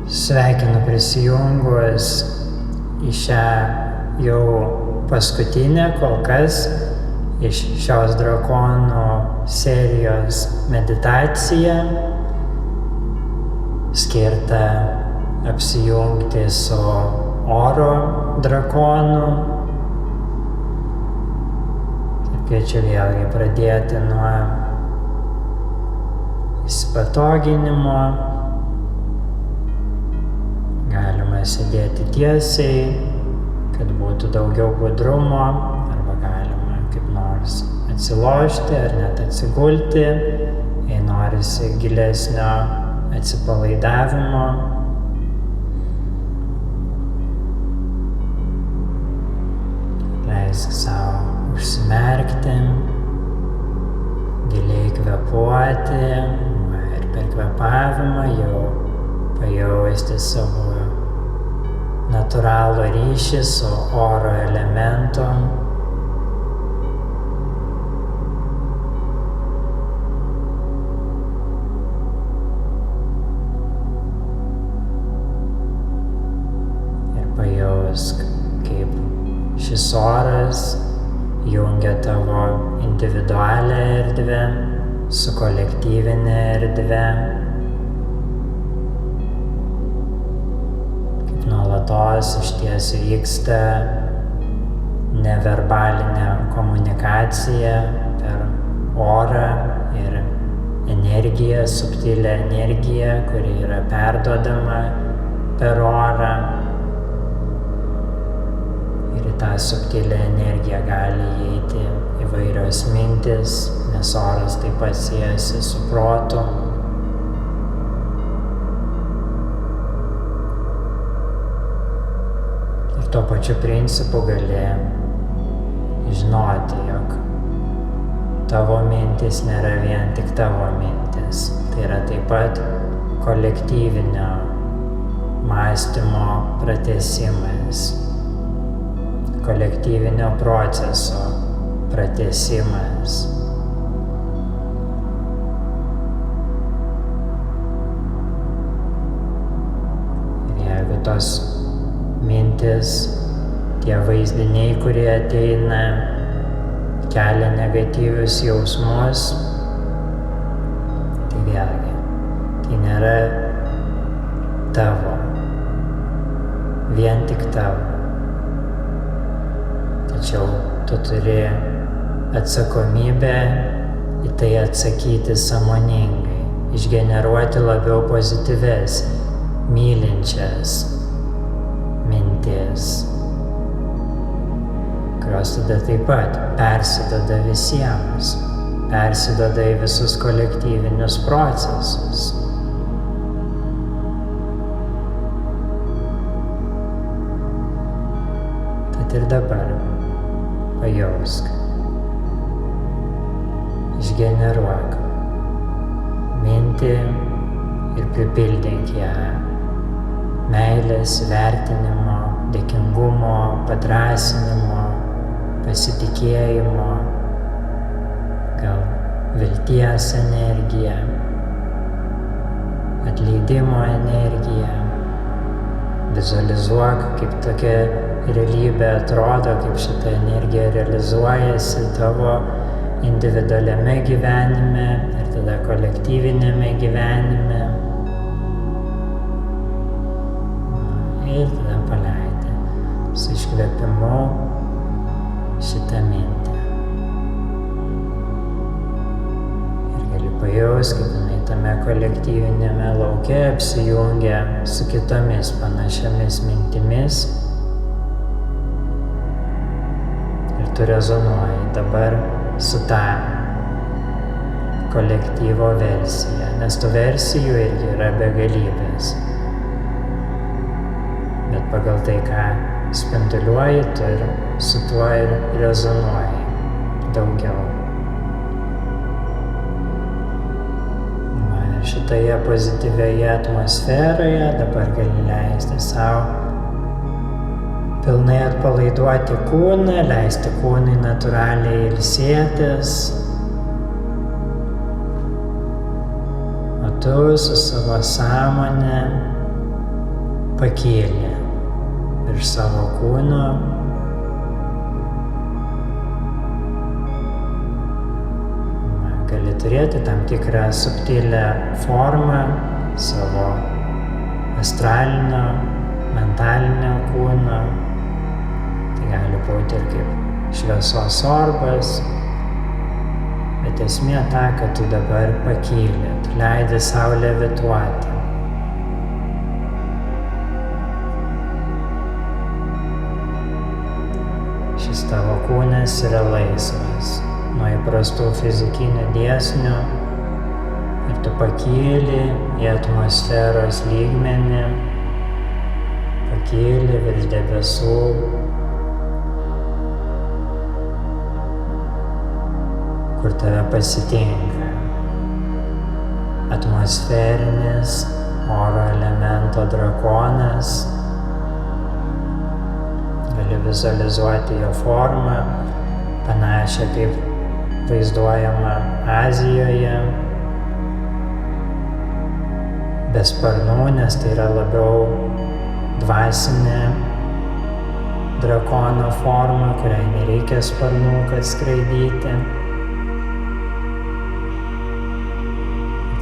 Sveikinu prisijungus į šią jau paskutinę kol kas iš šios drakonų serijos meditaciją, skirtą apsijungti su oro drakonu. Kviečiu vėlgi pradėti nuo įsipatoginimo. Galima sėdėti tiesiai, kad būtų daugiau budrumo, arba galima kaip nors atsilošti ar net atsigulti, jei norisi gilesnio atsipalaidavimo. Leisk savo užsimerkti, giliai kvėpuoti ir per kvėpavimą jau pajausti savo natūralų ryšį su oro elementu. Ir pajausk, kaip šis oras jungia tavo individualią erdvę su kolektyvinė erdvė. Nuolatos išties vyksta neverbalinė komunikacija per orą ir energiją, subtilę energiją, kuri yra perduodama per orą. Ir į tą subtilę energiją gali įeiti įvairios mintis, nes oras taip pat siejasi su protu. Tuo pačiu principu gali žinoti, jog tavo mintis nėra vien tik tavo mintis. Tai yra taip pat kolektyvinio mąstymo pratęsimas, kolektyvinio proceso pratęsimas. Ir jeigu tos mintis, tie vaizdiniai, kurie ateina, kelia negatyvius jausmus, tai vėlgi, tai nėra tavo, vien tik tavo. Tačiau tu turi atsakomybę į tai atsakyti sąmoningai, išgeneruoti labiau pozityves, mylinčias mintis, kurios tada taip pat persiduoda visiems, persiduoda į visus kolektyvinius procesus. Tad ir dabar pajausk, išgeneruok mintį ir pripildyk ją meilės, vertinimo, dėkingumo, padrąsinimo, pasitikėjimo, gal vilties energija, atleidimo energija. Vizualizuok, kaip tokia realybė atrodo, kaip šita energija realizuojasi tavo individualiame gyvenime ir tada kolektyvinėme gyvenime. Ir tada paleidi su iškvėpimu šitą mintį. Ir gali pajausti, kaip jinai tame kolektyvinėme lauke apsijungia su kitomis panašiamis mintimis. Ir tu rezonuoji dabar su ta kolektyvo versija, nes tų versijų irgi yra begalybės. Bet pagal tai, ką spinduliuoji, tu ir su tuo ir rezonuoji daugiau. Ir šitoje pozityvioje atmosferoje dabar gali leisti savo pilnai atpalaiduoti kūną, leisti kūnui natūraliai ilsėtis. O tu su savo sąmonė pakyli virš savo kūno. Gali turėti tam tikrą subtilę formą savo astralinio, mentalinio kūno. Tai gali būti ir kaip šviesos orbas, bet esmė ta, kad tu dabar pakyli, tu leidi sau levituoti. Šis tavo kūnas yra laisvas nuo įprastų fizikinių dėsnių ir tu pakyli į atmosferos lygmenį, pakyli virš debesų, kur tave pasitinka atmosferinis oro elemento drakonas. Gali vizualizuoti jo formą, panašią kaip vaizduojama Azijoje, be sparnų, nes tai yra labiau dvasinė drakono forma, kuriai nereikia sparnų, kad skraidyti.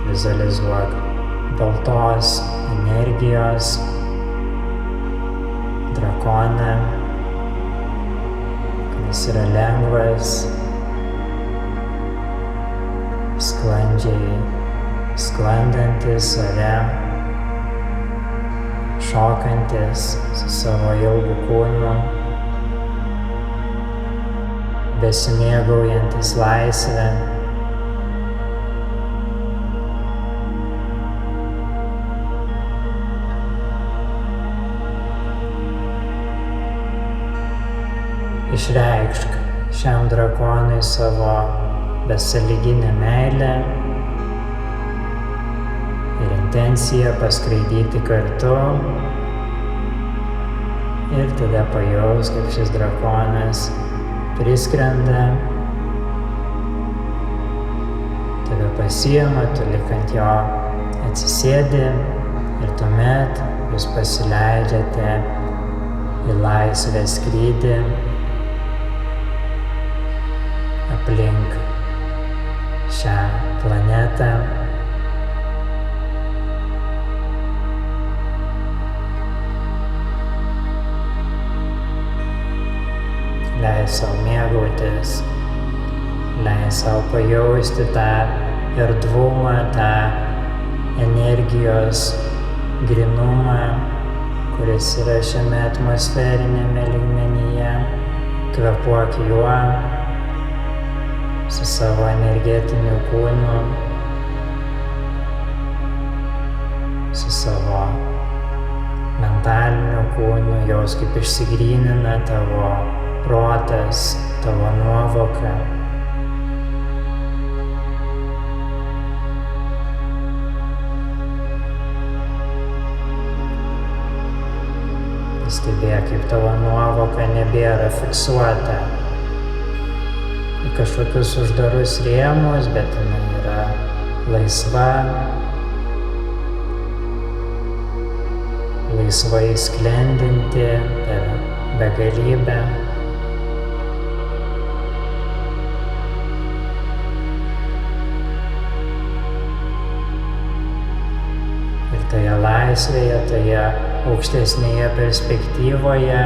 Vizualizuok baltos energijos drakoną, kuris yra lengvas, sklandžiai sklandantis ore, šokantis su savo ilgu kūnu, besimėgaujantis laisvę. Išreikšk šiam drakonui savo besąlyginę meilę ir intenciją paskraidyti kartu. Ir tada pajaus, kaip šis drakonas priskrenda, tave pasiima, tu lik ant jo atsisėdi ir tuomet jūs pasileidžiate į laisvę skrydį aplink šią planetą. Leis sau mėgautis, leis sau pajausti tą erdvumą, tą energijos grynumą, kuris yra šiame atmosferinėme lygmenyje. Kvėpuok juo su savo energetiniu kūnu, su savo mentaliniu kūnu, jaus kaip išsigrynina tavo protas, tavo nuovoka. Stebėk, kaip tavo nuovoka nebėra fiksuota į kažkokius uždarus rėmus, bet jinai yra laisva, laisvai sklendinti per begalybę. Ir toje laisvėje, toje aukštesnėje perspektyvoje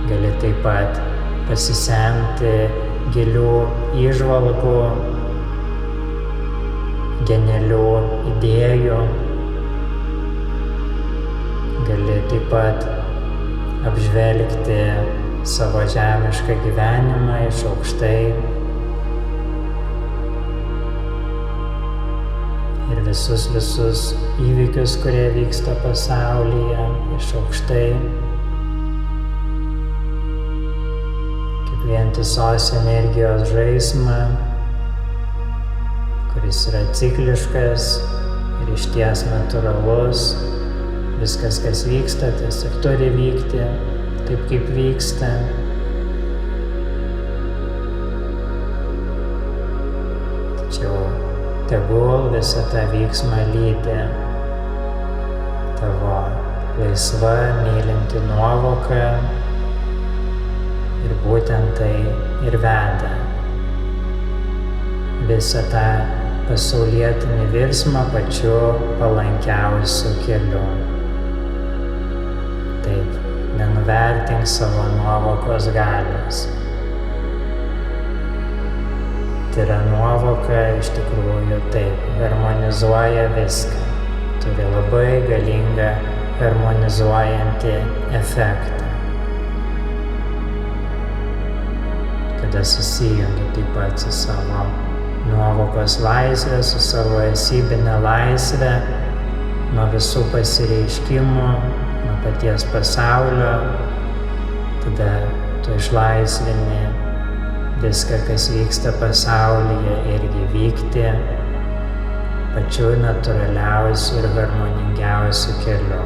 gali taip pat pasisemti gilių įžvalgų, genialių idėjų. Gali taip pat apžvelgti savo žemišką gyvenimą iš aukštai ir visus įvykius, kurie vyksta pasaulyje, iš aukštai, kaip vientisos energijos žaismą, kuris yra cikliškas ir išties natūralus. Viskas, kas vyksta, tas ir turi vykti taip, kaip vyksta. Tačiau tegul visą tą vyksmą lydi tavo laisva, mylinti nuovoka ir būtent tai ir veda visą tą pasaulietinį virsmą pačiu palankiausiu keliu. Taip, nenuvertink savo nuovokos galios. Tyra nuovoka iš tikrųjų taip harmonizuoja viską. Turi labai galingą harmonizuojantį efektą. Kada susijungi taip pat su savo nuovokos laisvė, su savo esybinė laisvė, nuo visų pasireiškimų, nuo paties pasaulio, tada tu išlaisvini viską, kas vyksta pasaulyje, irgi vykti pačiu natūraliausiu ir harmoningiausiu keliu.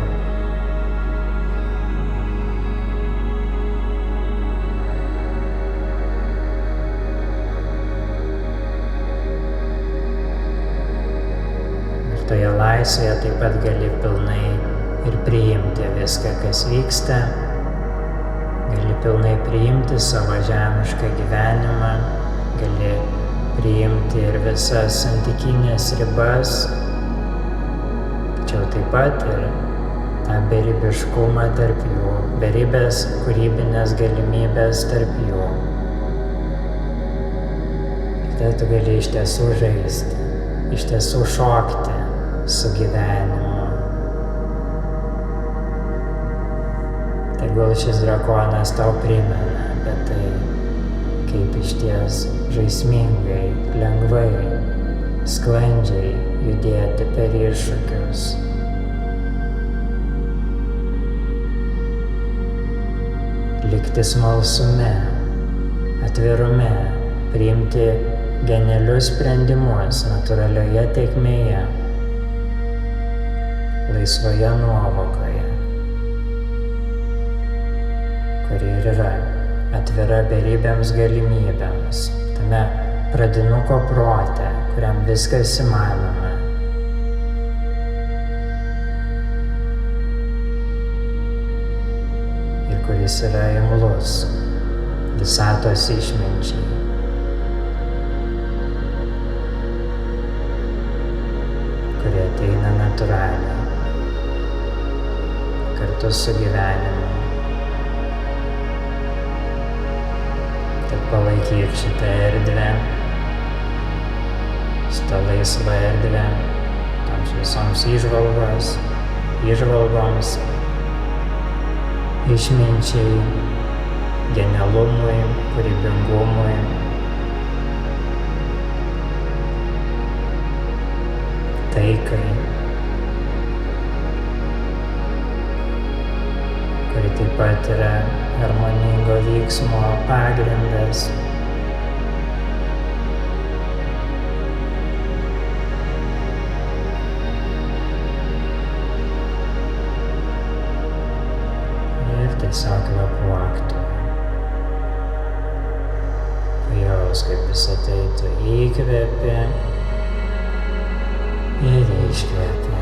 Ir toje laisvėje taip pat gali pilnai ir priimti viską, kas vyksta. Gali pilnai priimti savo žemišką gyvenimą, gali priimti ir visas santykinės ribas, tačiau taip pat ir tą beribiškumą tarp jų, beribės kūrybinės galimybės tarp jų. Ir tada tu gali iš tiesų žaisti, iš tiesų šokti su gyvenimu. Tegul šis drakonas tau primena apie tai, kaip išties žaismingai, lengvai, sklandžiai judėti per iššūkius. Likti smalsume, atvirume, priimti genialius sprendimus natūralioje tėkmėje, laisvoje nuovokoje, kuri ir yra atvira beribėms galimybėms, tame pradinuko prote, kuriam viskas įmanoma. Ir kuris yra imlus visatos išminčiai. Kurie ateina natūraliai, kartu su gyvenimu. Palaikyk šitą erdvę, šitą laisvą erdvę, toms visoms įžvalgoms, išminčiai, genialumui, kūrybingumui. Taikai, kuri taip pat yra harmoningo vyksmo pagrindas. Ir tiesiog kvėpuok tu. Pajaus, kaip visą tai tu įkvėpi ir iškvėpi.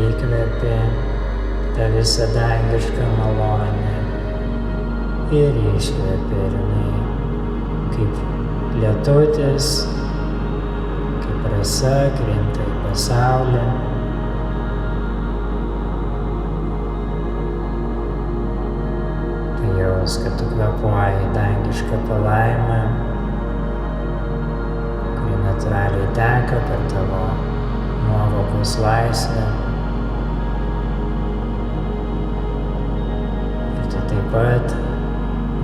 Įkvėpi tą visą dangišką malonę ir iškvėpi ir jinai kaip lietutis, kaip rasa krinta į pasaulį. Pajaus, kad tu kvėpuoji dangišką palaimą, kuri natūraliai teka per tavo nuovokos laisvę. Taip pat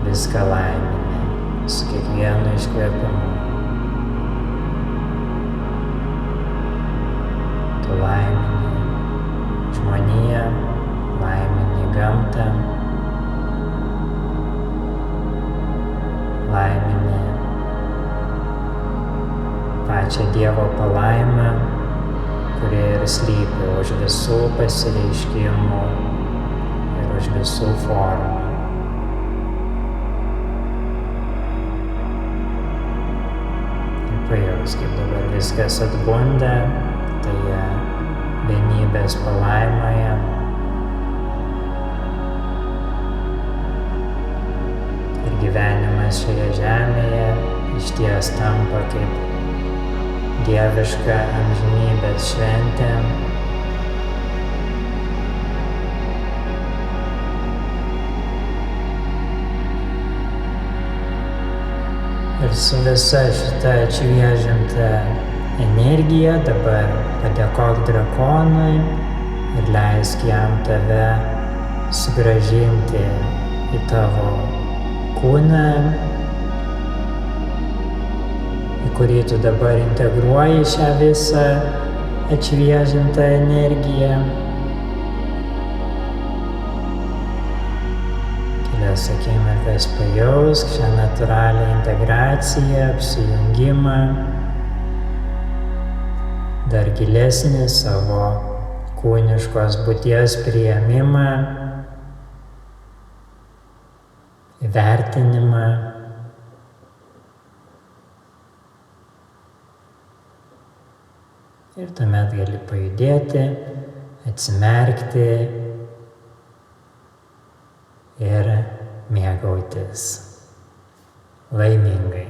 viską laimini su kiekvienu iškvėpimu. Tu laimini žmoniją, laimini gamtą, laimini pačią Dievo palaimą, kurie ir slypi už visų pasireiškimų ir už visų formų. Pajaus, kaip dabar viskas atbunda, toje vienybėje. amžinybės palaimoje. Ir gyvenimas šioje žemėje išties tampa kaip dieviška amžinybės šventė. Ir su visa šita atšviežinta energija dabar padėkok drakonui ir leisk jam tave sugrąžinti į tavo kūną, į kurį tu dabar integruoji šią visą atšviežintą energiją. Kelias akimirkas pajausk šią natūralią integraciją, apsijungimą, dar gilesnį savo kūniškos būties priėmimą, įvertinimą. Ir tuomet gali pajudėti, atsimerkti ir mėgautis laimingai.